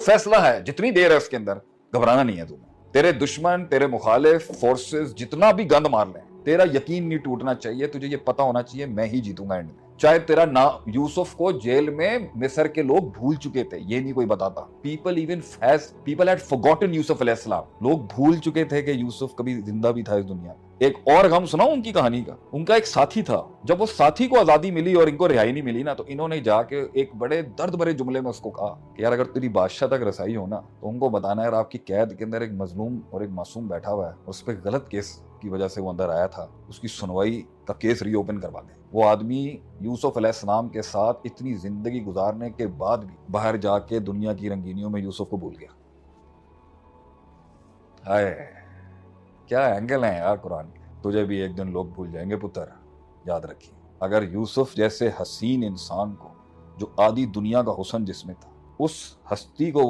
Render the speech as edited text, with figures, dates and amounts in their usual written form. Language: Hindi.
फैसला है, जितनी देर है उसके अंदर, घबराना नहीं है तुम्हें। तेरे दुश्मन, तेरे मुखालिफ फोर्सेस जितना भी गंद मार लें, तेरा यकीन नहीं टूटना चाहिए। तुझे ये पता होना चाहिए मैं ही जीतूंगा एंड में। चाहे तेरा ना, यूसुफ को जेल में मिस्र के लोग भूल चुके थे, ये नहीं कोई बताता। पीपल हैड फॉरगॉटन यूसुफ अलैहिस्सलाम। लोग भूल चुके थे कि यूसुफ कभी जिंदा भी था इस दुनिया में। एक और गम सुनाऊं उनकी कहानी का। उनका एक साथी था, जब वो साथी को आजादी मिली और इनको रिहाई नहीं मिली ना, तो इन्होंने जाके एक बड़े दर्द भरे जुमले में उसको कहा कि यार अगर तेरी बादशाह तक रसाई हो ना, तो उनको बताना यार आपकी कैद के अंदर एक मजलूम और एक मासूम बैठा हुआ है, उस पर गलत केस की वजह से वो अंदर आया था, उसकी सुनवाई का केस रीओपन करवा दे। वो आदमी यूसुफ अलैहिस्सलाम के साथ इतनी जिंदगी गुजारने के बाद भी बाहर जाके दुनिया की रंगीनियों में यूसुफ को भूल गया। हाय, क्या एंगल है यार कुरान के। तुझे भी एक दिन लोग भूल जाएंगे पुत्र, याद रखिए। अगर यूसुफ जैसे हसीन इंसान को, जो आधी दुनिया का हुस्न जिसमें था, उस हस्ती को